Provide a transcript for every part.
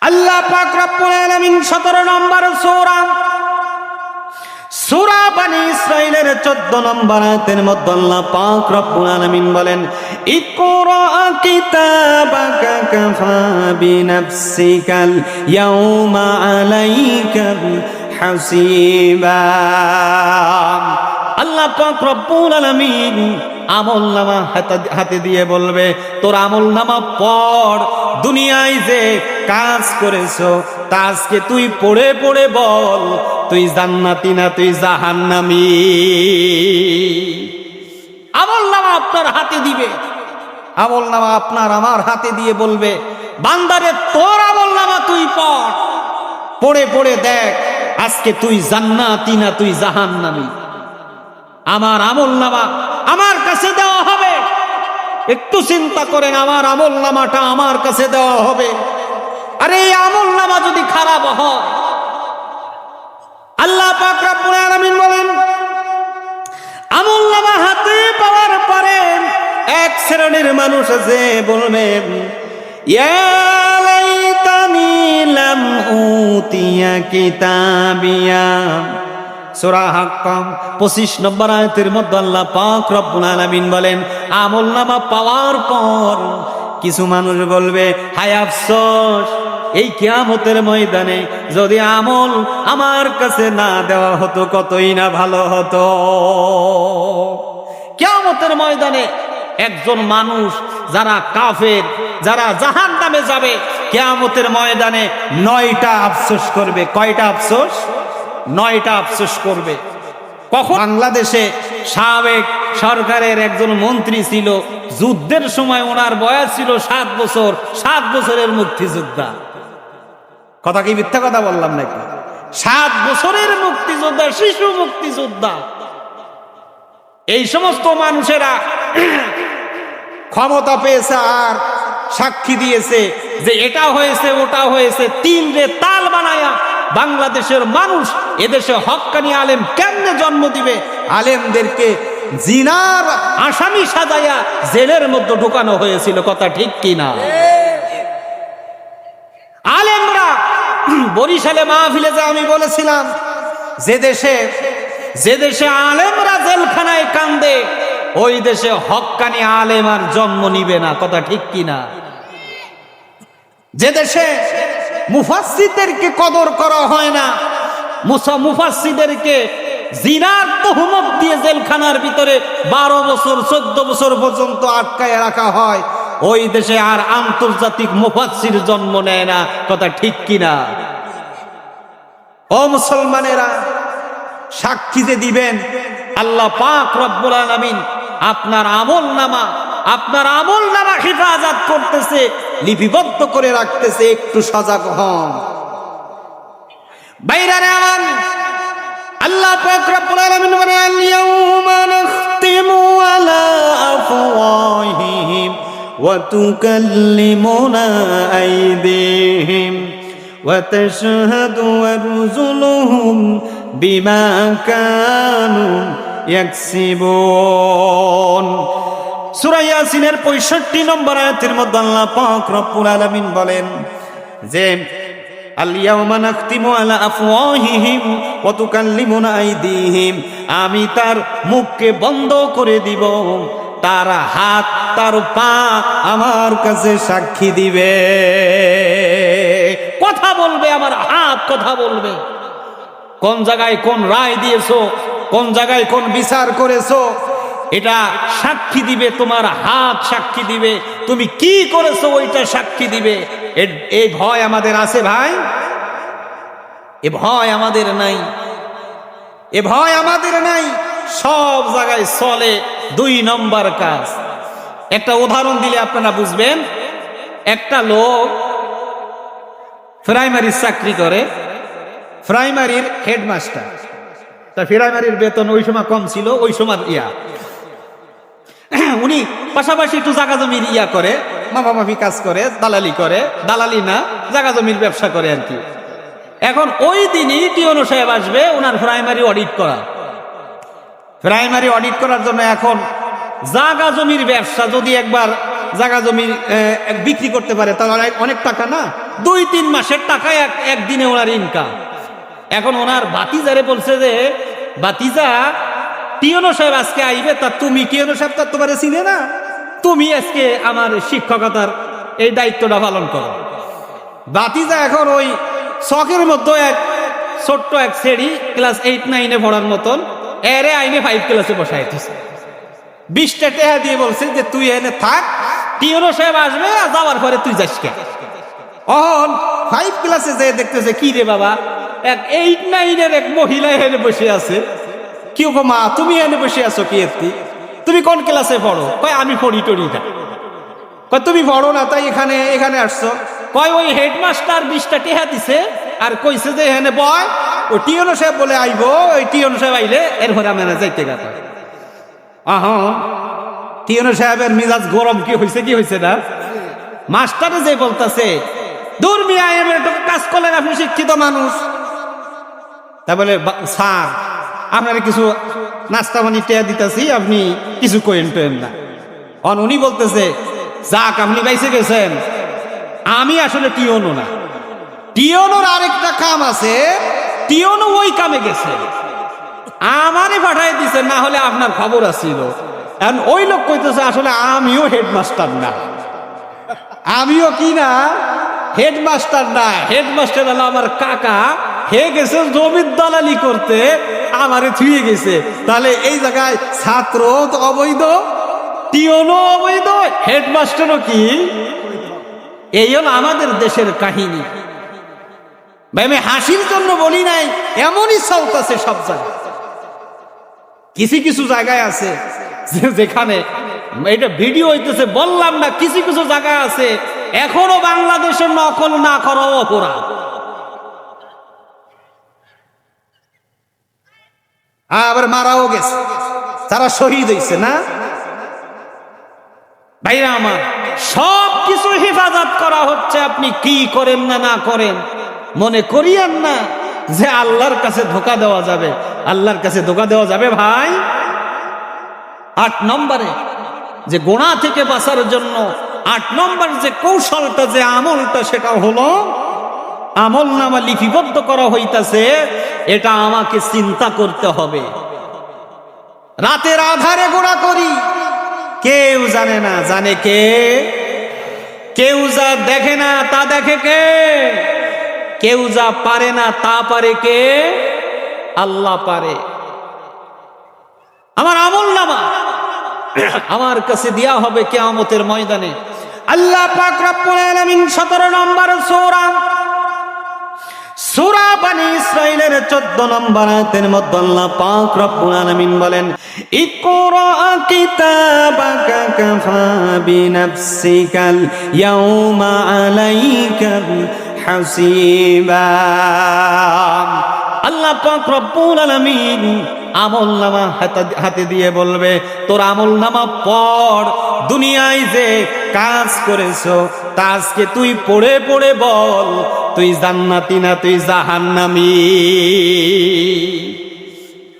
আল্লাহ পাক রব্বুল আলামিন 17 নম্বর সূরা বনী ইসরাঈলের 14 নম্বর আয়াতের মধ্যে আল্লাহ পাক রব্বুল আলামিন বলেন, ইকরা কিতাবাকা কাফা বিনাফসিকাল ইয়াউমা আলাইকা হাসিবা। আল্লাহ পাক রব্বুল আলামিন আমলনামা হাতে দিয়ে বলবে, তোর আমলনামা পড়, দুনিয়ায় যে কাজ করেছো তা আজকে তুই পড়ে পড়ে বল, তুই জান্নাতি না তুই জাহান্নামী। আমলনামা আপনার হাতে দিবে, আমলনামা আপনার আমার হাতে দিয়ে বলবে, বান্দারে তোর আমলনামা তুই পড়, পড়ে পড়ে দেখ আজকে তুই জান্নাতি না তুই জাহান্নামী। আমার আমলনামা আমার কাছে দেওয়া হবে। একটু চিন্তা করেন, আমার আমলনামাটা আমার কাছে দেওয়া হবে। আরে এই আমলনামা যদি খারাপ হয়, আল্লাহ পাক রব্বুল আলামিন বলেন, আমলনামা হাতে পাওয়ার পরে এক শ্রেণীর মানুষ আছে বলবে, ইয়া লাইতানি লাম উতিয়া কিতাবিয়া। সূরা হাক্কাম 25 নম্বর আয়াতের মধ্যে আল্লাহ পাক রব্বুল আলামিন বলেন, আমলনামা পাওয়ার পর কিছু মানুষ বলবে, হায় আফসোস, এই কিয়ামতের ময়দানে যদি আমল আমার কাছে না দেওয়া হতো কতই না ভালো হতো। কিয়ামতের ময়দানে একজন মানুষ যারা কাফের, যারা জাহান্নামে যাবে, কিয়ামতের ময়দানে 9টা আফসোস করবে। কয়টা আফসোস? 9টা আফসোস করবে। কখন? বাংলাদেশে সাবেক সরকারের একজন মন্ত্রী ছিল, যুদ্ধের সময় ওনার বয়স ছিল 7 বছর, 7 বছরের মুক্তিযোদ্ধা। কথা কি মিথ্যা কথা বললাম নাকি? 7 বছরের মুক্তিযোদ্ধা, শিশু মুক্তিযোদ্ধা। এই সমস্ত মানুষেরা ক্ষমতা পেয়েছে আর সাক্ষী দিয়েছে যে এটা হয়েছে ওটা হয়েছে, 3 রে তাল বানায়া বাংলাদেশের মানুষ এদেশে হক্কানি আলেম কেমনে জন্ম দিবে? আলেমদেরকে জিনার আসামি সাজায়া জেলের মধ্যে ঢুকানো হয়েছিল। কথা ঠিক কিনা? আলেমরা বরিশালে মাহফিলে যা আমি বলেছিলাম, যে দেশে আলেমরা জেলখানায় কান্দে ওই দেশে হক্কানি আলেম আর জন্ম নিবে না। কথা ঠিক কিনা? যে দেশে মুফাসসিরদেরকে কদর করা হয় না, মুফাসসিরদেরকে জিনার তুহমত দিয়ে জেলখানার ভিতরে 12 বছর 14 বছর পর্যন্ত আটকায় রাখা হয়, ওই দেশে আর আন্তর্জাতিক মুফাসসির জন্ম নেয় না। কথা ঠিক কিনা? ও মুসলমানেরা, সাক্ষী যে দিবেন আল্লাহ পাক রব্বুল আলামিন আপনার আমলনামা হেফাজত করতেছে, লিপিবদ্ধ করে রাখতেছে। একটু সজাগ হন বাইরারে আমার। আল্লাহ পাক রব্বুল আলামিন বলেন, আল-ইয়াউমা নাখতিমু আলা আফওয়াহিহিম ওয়া তুকাল্লিমুনা আইদিহিম ওয়া তাশহাদু আরজুলুহুম বিমা কানু ইয়াকসিবুন। সূরা ইয়াসিনের 65 নম্বর আয়াতের মধ্যে আল্লাহ পাক রব্বুল আলামিন বলেন যে, আল-ইয়াউমা নাখতিমু আলা আফওয়াহিহিম ওয়া তুকাল্লিমুনা আইদিহিম, আমি তার মুখকে বন্ধ করে দিব, তার হাত তার পা আমার কাছে সাক্ষী দিবে। কথা বলবে, আমার হাত কথা বলবে। কোন জায়গায় কোন রায় দিয়েছো, কোন জায়গায় কোন বিচার করেছো, এটা সাক্ষী দিবে, তোমার হাত সাক্ষী দিবে। তুমি কি করেছো ওইটা সাক্ষী দিবে। এই ভয় আমাদের আছে ভাই? এ ভয় আমাদের নাই, এ ভয় আমাদের নাই। সব জায়গায় চলে 2 নম্বর কাজ। একটা উদাহরণ দিলে আপনারা বুঝবেন। একটা লোক প্রাইমারির চাকরি করে, প্রাইমারির হেডমাস্টার। তা প্রাইমারির বেতন ওই সময় কম ছিল, ওই সময় উনি পাশাপাশি একটু জায়গা জমির করে, মাফামাফি কাজ করে, দালালি করে, দালালি না জায়গা জমির ব্যবসা করে আর কি। এখন ওই দিনই টিওনো সাহেব আসবে ওনার প্রাইমারি অডিট করা। প্রাইমারি অডিট করার জন্য এখন জায়গা জমির ব্যবসা যদি একবার জায়গা জমি বিক্রি করতে পারে তাহলে অনেক টাকা না। 2-3 মাসের টাকা একদিনে ওনার ইনকাম। এখন ওনার ভাতিজারে বলছে যে ভাতিজা টিয়নো সাহেব আজকে আইবে, তা তুমি টিয়নো সাহেব তো তোমার চিনে না, তুমি আজকে আমার শিক্ষকতার এই দায়িত্বটা পালন করো। ভাতিজা এখন ওই শখের মতো এক ছোট্ট এক শ্রেণী ক্লাস 8-9 পড়ার মতন এরে আইনে 5 ক্লাসে বসাইতেছে। 20টা টাকা দিয়ে বলছে যে তুই এনে থাক, টিয়নো সাহেব আসবে, যাওয়ার পরে তুই যাস কে। অহন 5 ক্লাসে যে দেখতেছে কি রে বাবা, এক 8-9 এক মহিলা এনে বসে আছে। কি গো মা, তুমি এনে বসে আছো কি এত্তি? তুমি কোন ক্লাসে পড়ো? কয় আমি পড়ি টড়ি না। কয় তুমি পড়ো না তাই এখানে আসছো? কয় ওই হেডমাস্টার 20টা টাকা দিছে আর কইছে যে এখানে বয়, ও টিয়নো সাহেব বলে আইবো, ওই টিয়নো সাহেব আইলে এরপরে আমি যাইতে গেছে। টিয়নো সাহেবের মিজাজ গরম কি হয়েছে না? মাস্টারে যে বলতেছে দূর মিয়া, একটু কাজ করলেন, আপনি শিক্ষিত মানুষ। তা বলে স্যার আপনারা কিছু নাস্তা পানি টেয়া দিতেছি, আপনি কিছু কইেন টেন না। উনি বলতেছে যাক আপনি বাইসে গেছেন, আমি আসলে টিয়নো না, টিয়নোর আরেকটা কাম আছে, টিয়নো ওই কামে গেছে, আমারে পাঠাই দিছে, না হলে আপনার খবর আসছিল। এখন ওই লোক কইতেছে আসলে আমিও হেডমাস্টার না, আমিও কি না হেডমাস্টার না, হেডমাস্টার হলো আমার কাকা, হে গেছে জমির দালালি করতে, আমারে থুয়ে গেছে। তাহলে এই জায়গায় ছাত্র তো অবৈধ, টিয়নো অবৈধ, হেডমাস্টারও কি? এই হলো আমাদের দেশের কাহিনী। ভাই আমি হাসির জন্য বলি নাই, এমনই চলতেছে সব জায়গায়। কিছু জায়গায় আছে যেখানে এটা ভিডিও হইতেছে, বললাম না, কিছু জায়গা আছে এখনো বাংলাদেশের নকল না করা অপরাধ। আবার মারাও গেছে, তারা শহীদ হয়েছে না ভাইরা আমার। সব কিছু হেফাজত করা হচ্ছে, আপনি কি করেন না করেন, মনে করিয়েন না যে আল্লাহর কাছে ধোঁকা দেওয়া যাবে। আল্লাহর কাছে ধোঁকা দেওয়া যাবে ভাই। 8 নম্বরে যে গোনা থেকে বাঁচার জন্য 8 নম্বর যে কৌশলটা, যে আমলটা, সেটা হলো আমল নামা লিপিবদ্ধ করা হইতাছে, এটা আমাকে চিন্তা করতে হবে। রাতের আধারে গোনা করি, কেউ জানে না, জানে কে? কেউ যা দেখে না তা দেখে কে? কেউ যা পারে না তা পারে কে? আল্লাহ পারে। আমার আমল নামা আমার কাছে দেয়া হবে কিয়ামতের ময়দানে। আল্লাহ পাক রব্বুল আলামিন 17 নম্বর সূরা বনী ইসরাঈলের 14 নম্বর আয়াতের মধ্যে আল্লাহ পাক রব্বুল আলামিন বলেন, ইকরা কিতাবাকা কাফা বিনাফসিকাল ইয়াউমা আলাইকা হাসিবা। আল্লাহ পাক রব্বুল আলামিন আমলনামা হাতে দিয়ে বলবে, তোর আমলনামা পড়, দুনিয়ায় যে কাজ করেছো তা আজকে তুই পড়ে পড়ে বল, তুই জান্নাতি না তুই জাহান্নামী।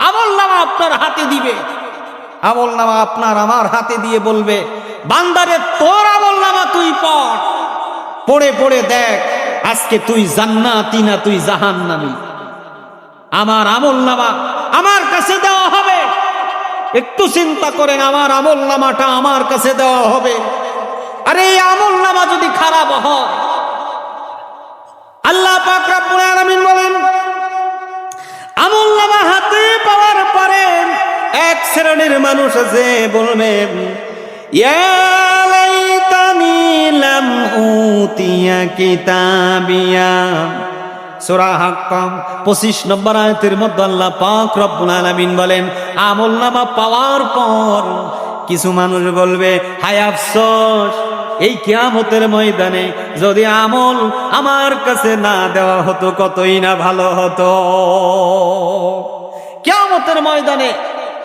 আমলনামা আপনার হাতে দিবে, আমলনামা আপনার আমার হাতে দিয়ে বলবে, বান্দারে তোর আমলনামা তুই পড়, পড়ে পড়ে দেখ আজকে তুই জান্নাতি না তুই জাহান্নামী। আমার আমলনামা আমার কাছে দেওয়া হবে। একটু চিন্তা করেন, আমার আমলনামাটা আমার কাছে দেওয়া হবে, আর এই আমলনামা যদি খারাপ হয়, আল্লাহ পাক রব্বুল আলামিন বলেন, আমলনামা হাতে পাওয়ার পরে এক শ্রেণীর মানুষ আছে বলবে, ইয়া লাইতানি লাম উতিয়া কিতাবিয়া। সূরা হাক্কাম 25 নম্বর আয়াতের মধ্যে আল্লাহ পাক রব্বুল আলামিন বলেন, আমলনামা পাওয়ার পর কিছু মানুষ বলবে, হায় আফসোস, এই কিয়ামতের ময়দানে যদি আমল আমার কাছে না দেওয়া হতো কতই না ভালো হতো। কিয়ামতের ময়দানে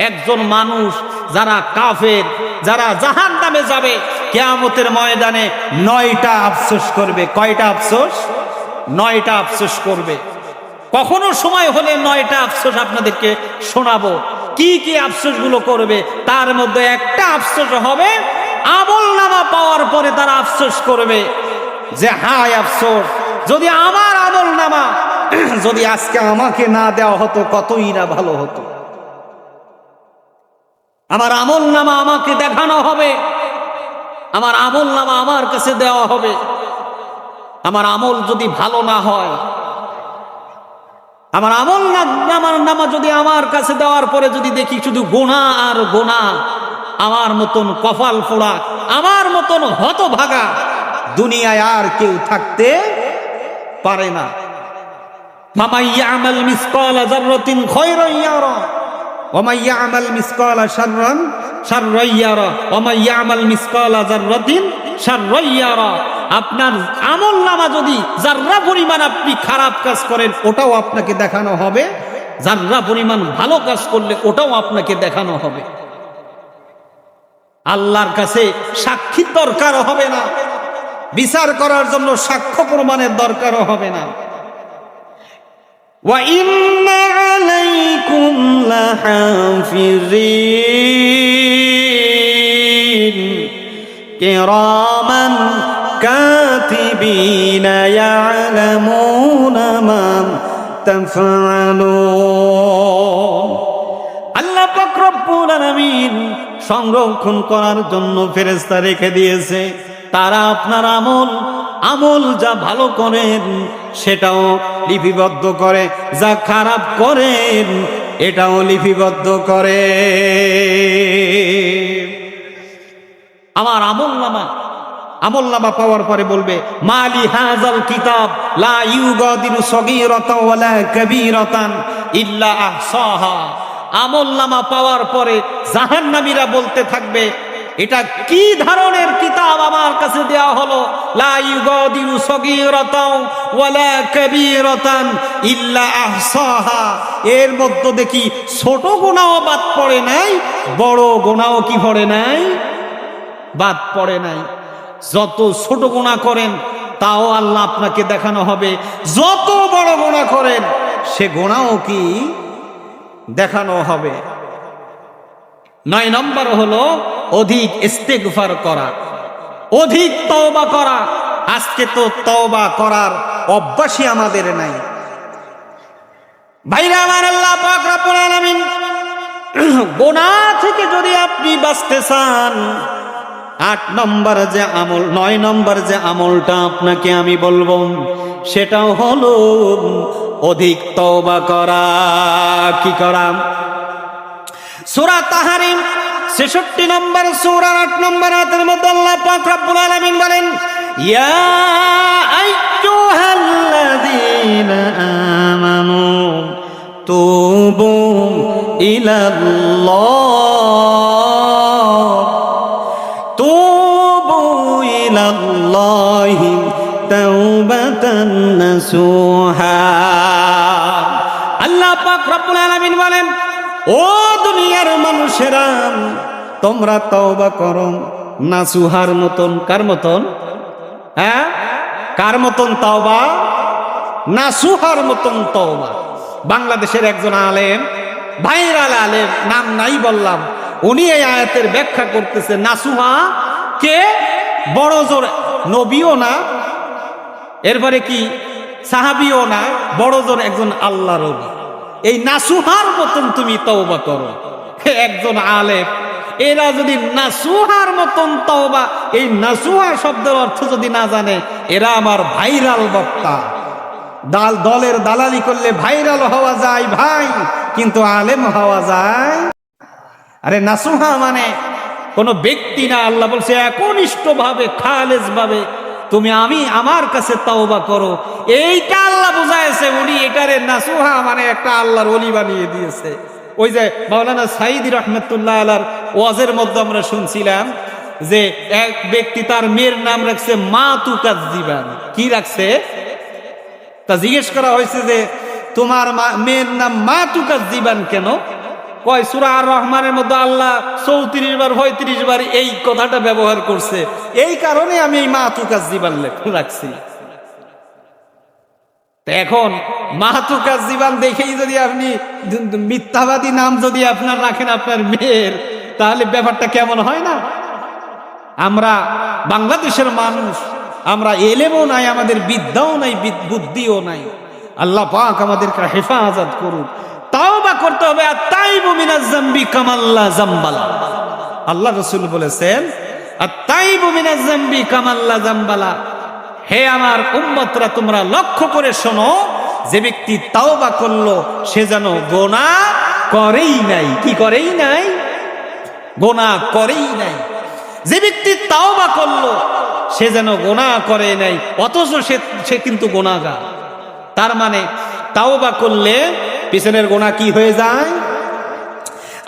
একজন মানুষ, যারা কাফের, যারা জাহান্নামে যাবে, কিয়ামতের ময়দানে 9টা আফসোস করবে। কয়টা আফসোস? 9টা আফসোস করবে। কখনো সময় হলে 9টা আফসোস আপনাদেরকে শোনাবো, কি কি আফসোস গুলো করবে। তার মধ্যে একটা আফসোস হবে, আমলনামা পাওয়ার পরে তারা আফসোস করবে যে হায় আফসোস, যদি আমার আমল নামা যদি আজকে আমাকে না দেওয়া হতো কতই না ভালো হতো। আমার আমল নামা আমাকে দেখানো হবে, আমার আমল নামা আমার কাছে দেওয়া হবে। আমার আমল যদি ভালো না হয়, আমার আমল নামা যদি আমার কাছে দেওয়ার পরে যদি দেখি শুধু গোনা আর গোনা, আমার মতন কপাল পোড়া, আমার মতন হতভাগা দুনিয়ায় আর কেউ থাকতে পারে না। মামা ইয়ামাল মিসকালা যাররাতিন খায়রান ইয়ারা ওয়া মান ইয়ামাল মিসকালা শাররান শাররান ইয়ারা ওয়া মান ইয়ামাল মিসকালা যাররাতিন শাররান ইয়ারা। আপনার আমল নামা যদি যাররা পরিমাণ আপনি খারাপ কাজ করেন ওটাও আপনাকে দেখানো হবে, যাররা পরিমাণ ভালো কাজ করলে ওটাও আপনাকে দেখানো হবে। আল্লাহর কাছে সাক্ষীর দরকার হবে না, বিচার করার জন্য সাক্ষ্য প্রমাণের দরকারও হবে না। ওয়া ইন্না আলাইকুম লাহাফিজিন কিরামান কাতিবিনা ইয়ালামুনা মা তাফআলুন। আল্লাহ পাক রব্বুল আলামিন সংরক্ষণ করার জন্য ফেরেশতা রেখে দিয়েছে। তারা আপনার আমল যা ভালো করেন সেটাও লিপিবদ্ধ করে, যা খারাপ করেন এটাও লিপিবদ্ধ করে। আমার আমল নামা পাওয়ার পরে বলবে মালি হাযাল কিতাব লা ইউগাদিরু সগীরাতান ওয়ালা কাবীরাতান ইল্লা আহসাহা। আমল নামা পাওয়ার পরে জাহান্নামীরা বলতে থাকবে এটা কি ধরনের কিতাব আমার কাছে দেয়া হলো, লা ইউগাদিরু সগীরাতান ওয়ালা কাবীরাতান ইল্লা আহসাহা। এর মধ্যে দেখি ছোট গুনাহও বাদ পড়ে নাই, বড় গুনাহও কি পড়ে নাই, বাদ পড়ে নাই। যত ছোট গুনাহ করেন তাও আল্লাহ আপনাকে দেখানো হবে, যত বড় গুনাহ করেন সে গুনাহও কি দেখানো হবে। 9 নম্বর হলো অধিক ইস্তেগফার করা, অধিক তওবা করা। আজকে তো তওবা করার অভ্যাসই আমাদের নাই। ভাইরা আমার, আল্লাহ পাক রব্বুল আলামিন গুনাহ থেকে যদি আপনি বাঁচতে চান, 8 নম্বর যে আমল, 9 নম্বর যে আমলটা আপনাকে আমি বলবো সেটাও হলো অধিক তওবা করা। কি করা? সূরা তাহরিম 66 নম্বর সূরা 8 নম্বর আয়াতের মধ্যে আল্লাহ পাক রব্বুল আলামিন বলেন ইয়া আইয়ুহাল্লাযীনা আমানু তুবু ইলাল্লাহি তাওবাতান নাসুহা। আল্লাহ পাক রব্বুল আলামিন বলেন ও দুনিয়ার মানুষেরা তোমরা তওবা করো নাসুহার মতন। কার মতন? হ্যাঁ, কার মতন তওবা? নাসুহার মতন তওবা। বাংলাদেশের একজন আলেম, ভাইরাল আলেম, নাম নাই বললাম, উনি এই আয়াতের ব্যাখ্যা করতেছে নাসুহা কে? বড় জোর নবীও না, এরপরে কি সাহাবীও না, বড় জোর একজন আল্লাহর ওলি। এই নাসুহার মতন তুমি তওবা করো। একজন আলেম, এরা যদি নাসুহার মতন তওবা, এই নাসুহা শব্দের অর্থ যদি না জানে, এরা আমার ভাইরাল বক্তা। দলের দালালি করলে ভাইরাল হওয়া যায় ভাই, কিন্তু আলেম হওয়া যায়। আরে নাসুহা মানে কোন ব্যক্তি না, আল্লাহ বলছে একনিষ্ঠ ভাবে, খালেস ভাবে তুমি আমার কাছে তওবা করো। এইটা আল্লাহ বুঝাইছে, উনি এটারে নাসুহা মানে একটা আল্লাহর ওলি বানিয়ে দিয়েছে। ওই যে মাওলানা সাঈদী রাহমাতুল্লাহ আলাইহির ওয়াজের মধ্যে আমরা শুনছিলাম যে এক ব্যক্তি তার মেয়ের নাম রাখছে মাতুকাজ্জিবান। কি রাখছে? তা জিজ্ঞেস করা হয়েছে যে তোমার মেয়ের নাম মাতুকাজ্জিবান কেন? কয় সূরা আর রহমানের মধ্যে আল্লাহ 34 বার 35 বার এই কথাটা ব্যবহার করছে, এই কারণে আমি এই মাতুকাজ্জিবান রাখছি। এখন মাতুকাজ্জিবান দেখেই যদি আপনি মিথ্যাবাদী নাম যদি আপনার রাখেন আপনার মেয়ের, তাহলে ব্যাপারটা কেমন হয় না? আমরা বাংলাদেশের মানুষ আমরা এলেমও নাই, আমাদের বিদ্যাও নাই, বুদ্ধিও নাই। আল্লাহ পাক আমাদেরকে হেফাজত করুন। তাওবা করতে হবে। আর তাইবু মিনাজ যামবি কামাল্লা যামবালা, আল্লাহ রাসূল বলেছেন আর তাইবু মিনাজ যামবি কামাল্লা যামবালা। হে আমার উম্মতরা, তোমরা লক্ষ্য করে শোনো, যে ব্যক্তি তাওবা করলো সে যেন গোনাহ করেই নাই। কি করেই নাই? গোনাহ করেই নাই। যে ব্যক্তি তাওবা করলো সে যেন গোনাহ করে নাই, অথচ সে কিন্তু গোনাহগার। তার মানে তাওবা করলে পিছনের গোনাহ কি হয়ে যায়?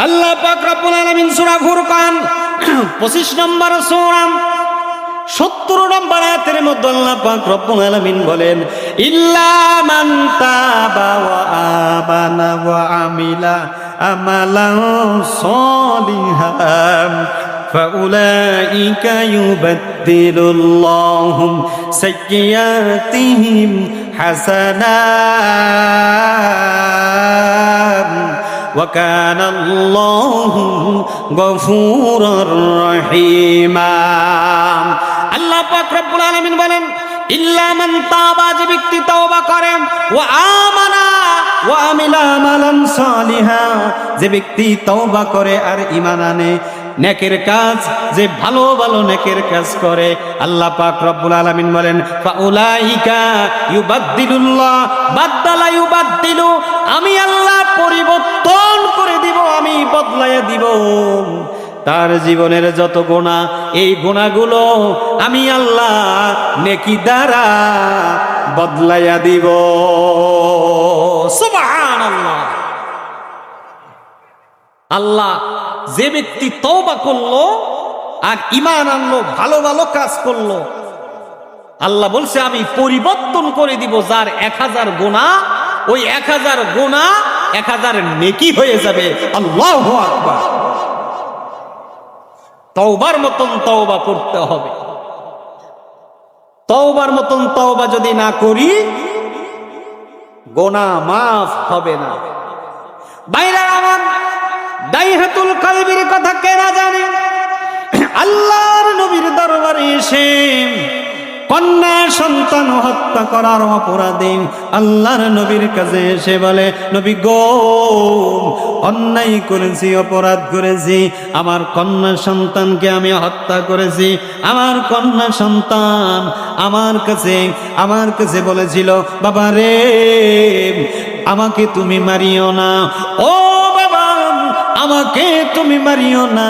আল্লাহ পাক রব্বুল আলামিন সূরা ফুরকান 25 নম্বর সূরা 70 নম্বর আয়াতের মধ্যে আল্লাহ পাক রব্বুল আলামিন বলেন, ইল্লা মান তাবা ওয়া আমানা ওয়া আমিলা আমালান সলিহান ফাউলাইকা ইউবাদদিলুল্লাহু সাইয়্যাতিহিম হাসানাত ওয়া কানা আল্লাহু গফুরুর রহিমা। আল্লাহ পাক রব্বুল আলামিন বলেন, ইল্লা মান তাবা, যে ব্যক্তি তওবা করে, ওয়া আমানা ওয়া আমিলা আমালান সালিহা, যে ব্যক্তি তওবা করে আর ঈমান আনে, নেকের কাজ, যে ভালো ভালো নেকের কাজ করে, আল্লাহ পাক রব্বুল আলামিন বলেন ফাউলাইকা ইউবাদদিলুল্লাহ বাদদালা ইউবাদদিলু, আমি আল্লাহ পরিবর্তন করে দিব, আমি বদলাইয়া দিব তার জীবনের যত গুনাহ, এই গুনাহগুলো আমি আল্লাহ নেকি দ্বারা বদলাইয়া দিব। সুবহানাল্লাহ। আল্লাহ যে ব্যক্তি তওবা করলো আর ঈমান আনলো, ভালো ভালো কাজ করলো, আল্লাহ বলছে আমি পরিবর্তন করে দিব যার 1000 গুনাহ, ওই 1000 গুনাহ 1000 নেকি হয়ে যাবে। আল্লাহু আকবার। তওবার মতন তওবা করতে হবে। তওবার মতন তওবা যদি না করি, গুনাহ মাফ হবে না। বাইরা আমার, দাইহাতুল কলবির কথা কে না জানে? আল্লাহর নবীর দরবারে এসে কন্যা সন্তান হত্যা করার অপরাধে আল্লাহর নবীর কাছে এসে বলে, নবী গো, অন্যায় করেছি, অপরাধ করেছি, আমার কন্যা সন্তানকে আমি হত্যা করেছি। আমার কন্যা সন্তান আমার কাছে বলেছিল, বাবা রে, আমাকে তুমি মারিও না, ও বাবা আমাকে তুমি মারিও না,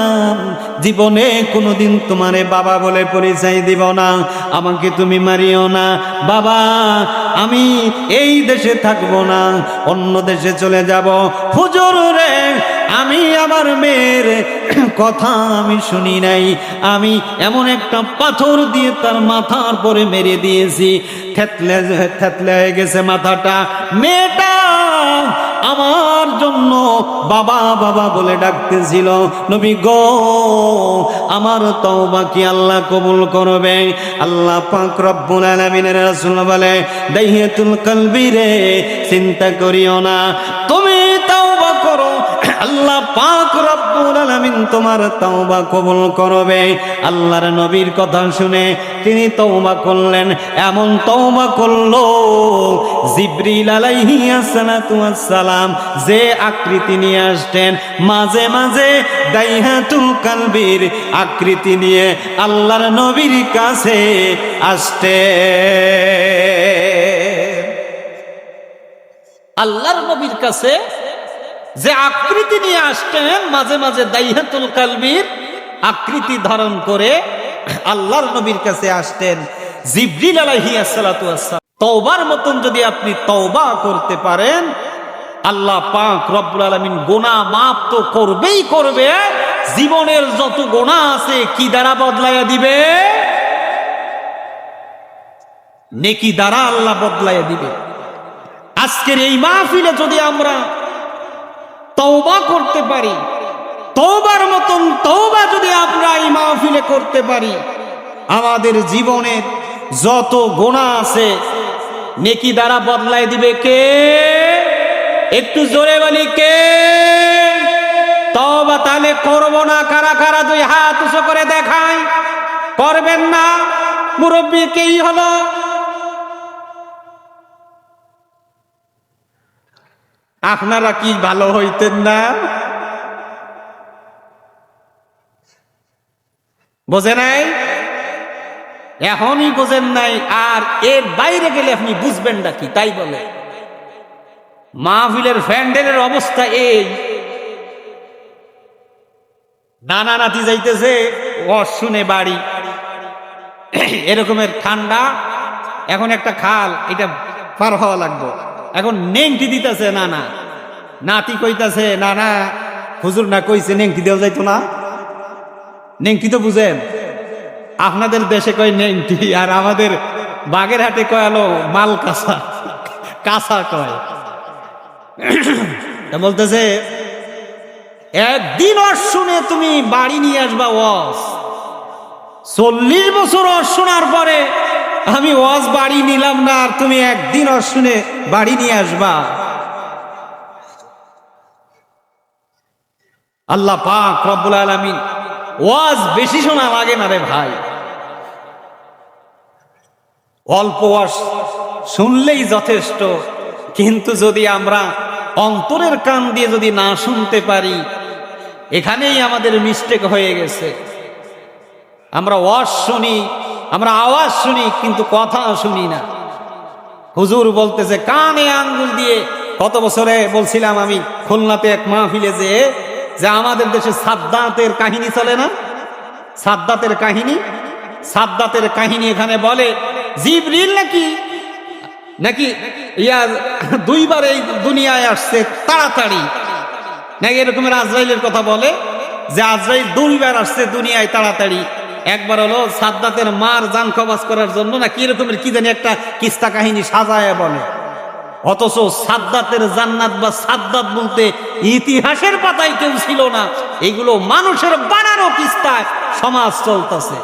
জীবনে কোনোদিন তোমারে বাবা বলে পরিচয় দিব না, আমাকে তুমি মারিও না বাবা, আমি এই দেশে থাকবো না, অন্য দেশে চলে যাব। হুজুর রে, আমি আমার মেয়ের কথা আমি শুনি নাই, আমি এমন একটা পাথর দিয়ে তার মাথার পরে মেরে দিয়েছি, থেতলে হয়ে গেছে মাথাটা। মেয়েটা আমার জন্য বাবা বাবা বলে ডাকতেছিল। নবী গো, আমার তওবা কি আল্লাহ কবুল করবে? আল্লাহ পাক রব্বুল আলামিনের রাসূল বলে, দাইহাতুল কলবি রে, চিন্তা করিও না, তুমি তওবা করো, আল্লাহ পাক রব্বুল আলামিন তোমার তওবা কবুল করবে। আল্লাহর নবীর কথা শুনে তিনি তওবা করলেন। এমন তওবা করলো, জিবরিল আলাইহিস সালাতু ওয়াস সালাম যে আকৃতি নিয়ে আসতেন, মাঝে মাঝে দাইহাতুল কলবির আকৃতি নিয়ে আল্লাহর নবীর কাছে আসতেন। আল্লাহর নবীর কাছে যে আকৃতি নিয়ে আসতেন, মাঝে মাঝে দাইহাতুল কলবির আকৃতি ধারণ করে আল্লাহর নবীর কাছে আসতেন জিবরিল আলাইহিস সালাতু ওয়াস সালাম। তওবার মতন যদি আপনি তওবা করতে পারেন, আল্লাহ পাক রব্বুল আলামিন গুনাহ মাফ তো করবেই করবে, জীবনের যত গুনাহ আছে কি দ্বারা বদলাইয়া দিবে? নেকি দ্বারা আল্লাহ বদলাইয়া দিবে। আজকের এই মাহফিলে যদি আমরা তওবা করতে পারি, তওবার মতন তওবা যদি আমরা এই মাহফিলে করতে পারি, আমাদের জীবনের যত গুনাহ আছে নেকি দ্বারা বদলাই দিবে কে? একটু জোরে বলি কে? তওবা তাহলে করব না কারা কারা? দুই হাত উঁচু করে দেখাই। করবেন না? মুরব্বী কেই হলো। আপনারা কি ভালো হইতেন না? বোঝে নাই, এখনই বোঝেন নাই, আর এর বাইরে গেলে আপনি বুঝবেন না কি? তাই বলে মাহফিলের প্যান্ডেলের অবস্থা এই, নানা নাতি যাইতেছে শুনে বাড়ি, এরকমের ঠান্ডা, এখন একটা খাল, এটা পার হওয়া লাগবে, এখন নেংটি দিতেছে নানা, নাতি কইতাছে নানা হুজুর না কইছে নেংটি দেওয়া যাইতো না। নেংটি তো বুঝেন, আপনাদের দেশে কয় নেংটি, আর আমাদের বাগেরহাটে কয়ালো মাল কাঁচা, কাঁচা কয়। বলতেছে একদিন শুনে তুমি বাড়ি নিয়ে আসবা ওয়াজ, 40 বছর শোনার পরে আমি ওয়াজ বাড়ি নিলাম না, আর তুমি একদিন শুনে বাড়ি নিয়ে আসবা। আল্লাহ পাক রব্বুল আলামিন ওয়াজ বেশি শোনা লাগে না রে ভাই, অল্প ওয়াজ শুনলেই যথেষ্ট। কিন্তু যদি আমরা অন্তরের কান দিয়ে যদি না শুনতে পারি, এখানেই আমাদের মিস্টেক হয়ে গেছে। আমরা ওয়াজ শুনি, আমরা আওয়াজ শুনি, কিন্তু কথা শুনি না। হুজুর বলতেছে কানে আঙ্গুল দিয়ে, কত বছরে বলছিলাম আমি খুলনাতে এক মাহফিলে যে আমাদের দেশে সাদ্দাতের কাহিনী চলে না, সাদ্দাতের কাহিনী, সাদ্দাতের কাহিনী এখানে বলে জিবরিল নাকি ইয়া 2 বার এই দুনিয়ায় আসছে তাড়াতাড়ি, নাকি এরকমের আজরাইলের কথা বলে যে আজরাইল 2 বার আসছে দুনিয়ায় তাড়াতাড়ি। একবার হলো সাদ্দাতের মার জান কবাজ করার জন্য, না কি এরকমের কি জানি একটা কিস্তা কাহিনী সাজায় বলে। অথচ সাদ্দাতের জান্নাত বা সাদ্দাত বলতে ইতিহাসের পাতায় কেউ ছিল না, এগুলো মানুষের বানানো কিস্তায় সমাজ চলতেছে।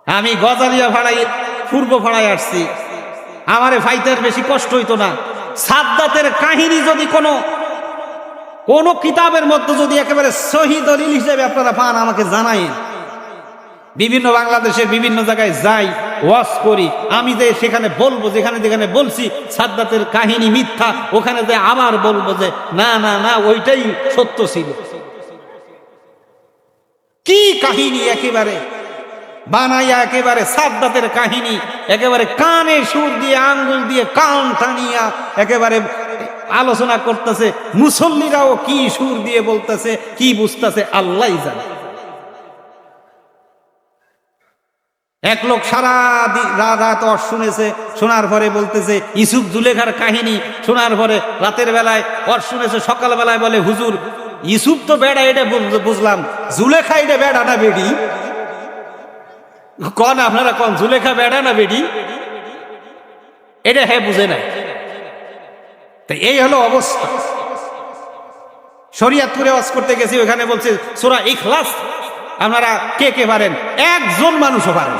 আমি গজারিয়া ভাড়ায় পূর্ব ভাড়ায় আসছি, আমারে ফাইটার বেশি কষ্ট হইতো না। সাদ্দাতের কাহিনী যদি কোন কিতাবের মধ্যে যদি একেবারে সহি দলিল হিসেবে আপনারা পান, আমাকে জানাইন। বিভিন্ন বাংলাদেশের বিভিন্ন জায়গায় যাই, ওয়াজ করি, আমি যে সেখানে বলবো, যেখানে বলছি সাদ্দাতের কাহিনী মিথ্যা, ওখানে যে আবার বলবো যে না না না ওইটাই সত্য ছিল। কি কাহিনী একেবারে বানাইয়া, একেবারে সাদ্দাতের কাহিনী একেবারে কানে সুর দিয়ে আঙ্গুল দিয়ে কান টানিয়া একেবারে আলোচনা করতেছে। মুসল্লিরাও কি সুর দিয়ে বলতেছে, কি বুঝতেছে আল্লাহই জানে। এক লোক সারা রাত শুনেছে, শোনার পরে বলতেছে ইউসুফ জুলেখার কাহিনী শোনার পরে রাতের বেলায় শুনেছে, সকাল বেলায় বলে হুজুর ইউসুফ তো বেড়া, এটা বুঝলাম, জুলেখা এটা বেড়া না বেডি? কন আপনারা কন জুলেখা বেড়া না বেডি? এটা হ্যাঁ বুঝে নাই। এই হলো অবস্থা। শরিয়াতপুরে ওয়াজ করতে গেছি, ওখানে বলছে সূরা ইখলাস আপনারা কে কে পারেন? একজন মানুষও পারেন।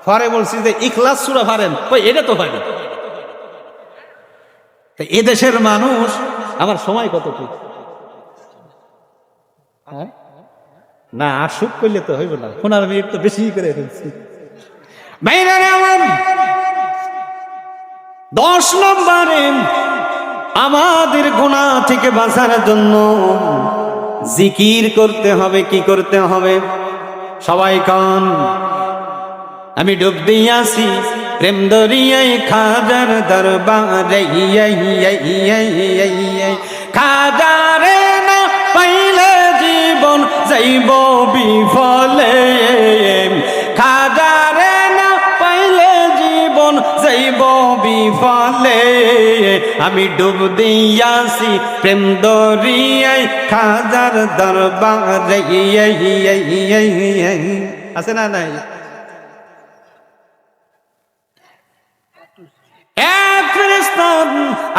পরে বলছি যে ইখলাস সূরা পারেন, কই এটা তো পারি। এদেশের মানুষ, আমার সময় কতটুকু না আসুক করলে তো হইব না, 15 মিনিট তো বেশি করে ফেলছি। 10 নম্বরে আমাদের গুনাহ থেকে বাঁচার জন্য জিকির করতে হবে। কি করতে হবে? সবাই কান। আমি ডুব দিয়াছি প্রেম দরিয়ায় খাজার দরবারে, খাজারে না পাইলে জীবন যাইব বিফলে, খাজারে না পাইলে জীবন যাইব বিফলে। আমি ডুব দিয়াছি প্রেম দরিয়ায় খাজার দরবারে। আছে না নাই?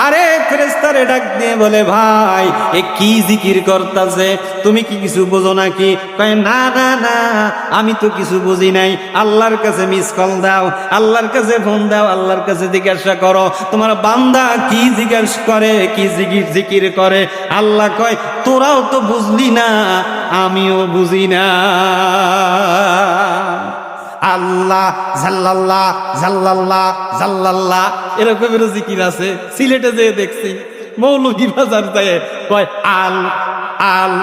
আরেক ফেরেশতারে ডাক দিয়ে বলে ভাই এ কি জিকির করতেছে, তুমি কি কিছু বোঝো নাকি? কয় না না না, আমি তো কিছু বুঝি নাই। আল্লাহর কাছে মিস কল দাও, আল্লাহর কাছে ফোন দাও, আল্লাহর কাছে জিজ্ঞাসা করো তোমার বান্দা কি জিজ্ঞাসা করে, কি জিকির করে। আল্লাহ কয় তোরাও তো বুঝলি না, আমিও বুঝি না। আল্লাহ জাল্লাল্লাহ জাল্লাল্লাহ জাল্লাল্লাহ এরকমের জিকির আছে। সিলেটে যেয়ে দেখছি মৌলভী বাজার যায় কয় আল আল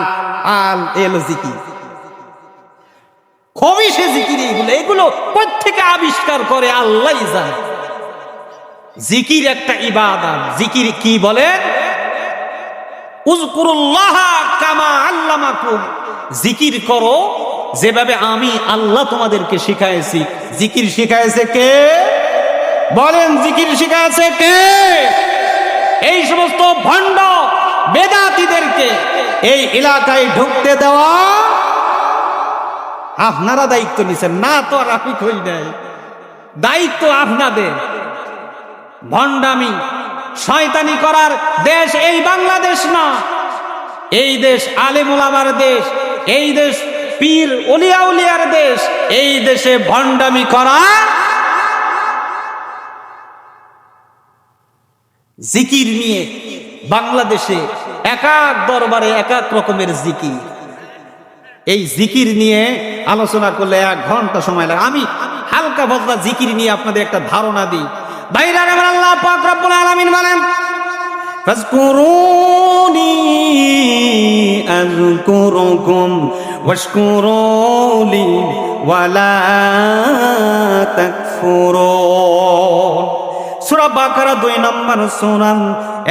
আল, এলো জিকির। খবিসে জিকির এগুলো প্রত্যেকে আবিষ্কার করে আল্লাহই জানে। জিকির একটা ইবাদত। জিকির কি বলে? উযকুরুল্লাহ কামা আল্লামাকুম, জিকির করো যেভাবে আমি আল্লাহ তোমাদেরকে শিখাইছি। জিকির শিখাইছে কে? বলেন, জিকির শিখাইছে কে? এই সমস্ত ভণ্ড বেদাতীদেরকে এই এলাকায় ঢুকতে দেওয়া আপনারা দায়িত্ব নিছেন না, তো আর আপনি কই নাই, দায়িত্ব আপনাদের। ভণ্ডামি শয়তানি করার দেশ এই বাংলাদেশ না, এই দেশ আলেম ওলামার দেশ, এই দেশ পীর ওলিয়া উলিয়ার দেশ। এই দেশে ভণ্ডামি করা, জিকির নিয়ে বাংলাদেশে এক এক দরবারে এক এক রকমের জিকির। এই জিকির নিয়ে আলোচনা করলে 1 ঘন্টা সময় লাগে। আমি হালকা পাতলা জিকির নিয়ে আপনাদের একটা ধারণা দিই। ভাইরা আমার, আল্লাহ পাক রব্বুল আলামিন বলেন ফাজকুরুনি আযকুরুকুম ওয়াশকুরুলি ওয়ালা তাকফুরুন। সূরা বাকারা 2 নম্বর সূরা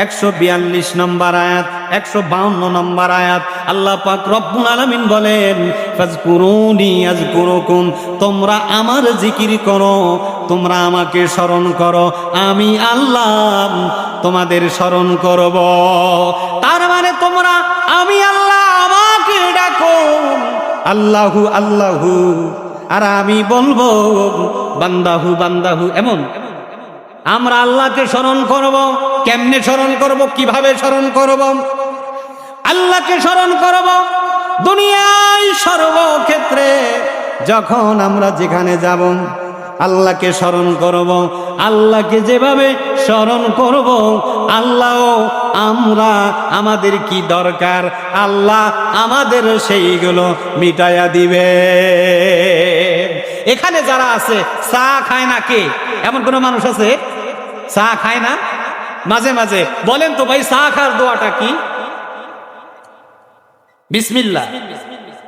142 নম্বর আয়াত, 152 নম্বর আয়াত। আল্লাহ পাক রব্বুল আলামিন বলেন ফাজকুরুনি আযকুরুকুম, তোমরা আমার জিকির করো, তোমরা আমাকে স্মরণ করো, আমি আল্লাহ তোমাদের স্মরণ করব। তার মানে তোমরা আমি আল্লাহ আমাকে ডাকো আল্লাহু আল্লাহু, আর আমি বলবো বান্দাহু বান্দাহু। এমন আমরা আল্লাহকে স্মরণ করব। কেমনে স্মরণ করব? কিভাবে স্মরণ করব? আল্লাহকে স্মরণ করব দুনিয়ায় সর্বক্ষেত্রে। যখন আমরা যেখানে যাব আল্লাহকে স্মরণ করব। আল্লাহকে যেভাবে স্মরণ করব, আল্লাহ আমরা আমাদের কি দরকার আল্লাহ আমাদের সেইগুলো মিটাইয়া দিবে। এখানে যারা আছে চা খায় না, কে এমন কোন মানুষ আছে চা খায় না? মাঝে মাঝে বলেন তো ভাই, চা খার দোয়াটা কি? বিসমিল্লাহ।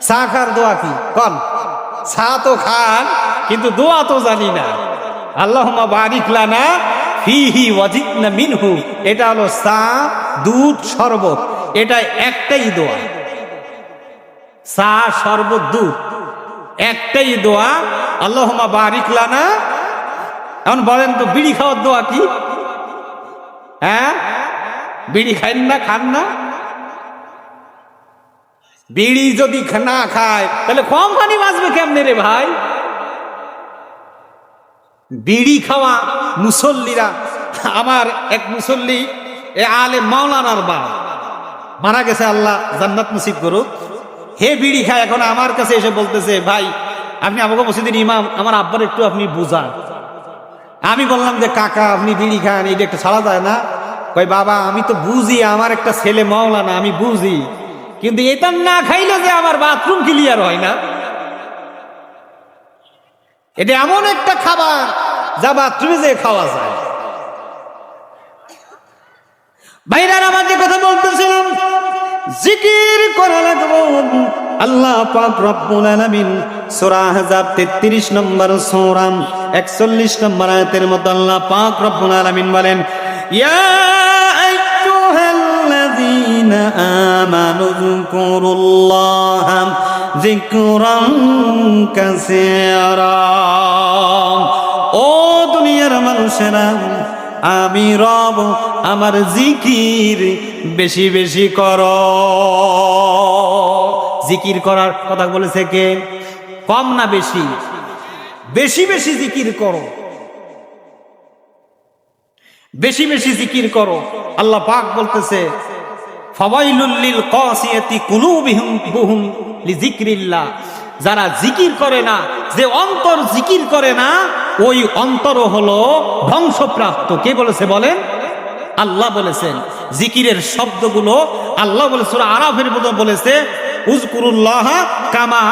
চা খার দোয়া কি? কন। চা তো খান, কিন্তু দোয়া তো জানি না। আল্লাহুম্মা বারিক লানা ফিহি ওয়াজিদনা মিনহু, এটা হলো চা, দুধ, শরবত, এটা একটাই দোয়া। চা, শরবত, দুধ, একটাই দোয়া। আল্লাহুম্মা বারিক লানা। এখন বলেন তো বিড়ি খাওয়ার দোয়া কি? হ্যাঁ, বিড়ি খাইন না, খান না? বিড়ি যদি না খায় তাহলে কোম্পানি বাঁচবে কেমনে রে ভাই? বিড়ি খাওয়া মুসল্লিরা, আমার এক মুসল্লি এ আলে মাওলানার বাপ মারা গেছে, আল্লাহ জান্নাত নসিব করুক। হে বিড়ি খায়, এখন আমার কাছে এসে বলতেছে ভাই আপনি আমাকে মসজিদের ইমাম, আমার আব্বার একটু আপনি বুঝান। আমি বললাম যে কাকা আপনি বিড়ি খান, এটা একটা ছাড়া যায় না? কই বাবা আমি তো বুঝি, আমার একটা ছেলে মাওলানা, আমি বুঝি, কিন্তু এটা না খাইলে যে আমার বাথরুম ক্লিয়ার হয় না। এটা এমন একটা খাবার যা বাথরুমে যে খাওয়া যায়। ভাইরা আমার যে কথা বলতেছিলাম, জিকির করা লাগবে। আল্লাহ পাক রব্বুল আলামিন সূরা আহজাব 33 নম্বর সূরা 41 নম্বর আয়াতের মধ্যে আল্লাহ পাক রব্বুল আলামিন বলেন ইয়া আইয়ুহাল্লাযীনা আমানু যকুরুল্লাহা যিকরান কাসীরা। ও দুনিয়ার মানুষেরা, আমি রব আমার জিকির বেশি বেশি করো। জিকির করার কথা বলেছে কে? কম না বেশি? বেশি বেশি জিকির করো, বেশি বেশি জিকির করো। আল্লাহ পাক বলতেছে ফাওয়াইলুল লিল কাসিয়াতি কুলুবিহুম লিযিকরিল্লাহ। যারা জিকির করে না, যে অন্তর জিকির করে না, ওই অন্তর হলো ধ্বংসপ্রাপ্ত। কে বলেছে বলেন? আল্লাহ বলেছেন। জিকিরের শব্দগুলো আল্লাহ বলে সূরা আরাফের মধ্যে বলেছে উযকুরুল্লাহ কামা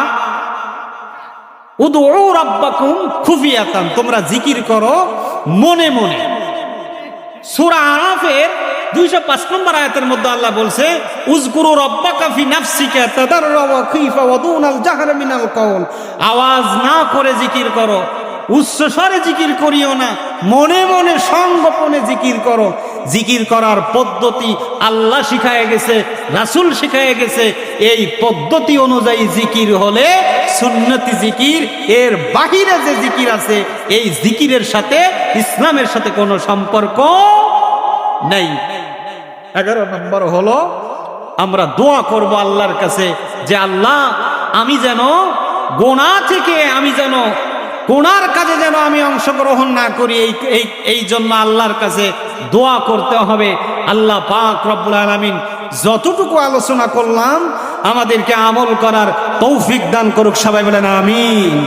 উদউ রাব্বাকুম খুফিয়াতান, তোমরা জিকির করো মনে মনে। সূরা আরাফের 205 নম্বর আয়াতের মধ্যে আল্লাহ বলছে উযকুরু রাব্বাকা ফি নাফসিকা তাদাররা ওয়া খাইফা ওয়া দুনাল জাহরি মিনাল কওল, আওয়াজ না করে জিকির করো, উচ্চ স্বরে জিকির করিও না, মনে মনে সংগোপনে জিকির করো। জিকির করার পদ্ধতি আল্লাহ শিখায়ে গেছে, রাসূল শিখায়ে গেছে। এই পদ্ধতি অনুযায়ী জিকির হলে সুন্নতি জিকির, এর বাহিরে যে জিকির আছে এই জিকিরের সাথে ইসলামের সাথে কোনো সম্পর্ক নেই। 11 নম্বর হলো আমরা দোয়া করব আল্লাহর কাছে যে আল্লাহ আমি যেন গুনাহ থেকে, আমি যেন গুনার কাজে যেন আমি অংশগ্রহণ না করি। এই জন্য আল্লাহর কাছে দোয়া করতে হবে। আল্লাহ পাক রব্বুল আলামিন যতটুকু আলোচনা করলাম আমাদেরকে আমল করার তৌফিক দান করুক। সবাই বলেন আমিন।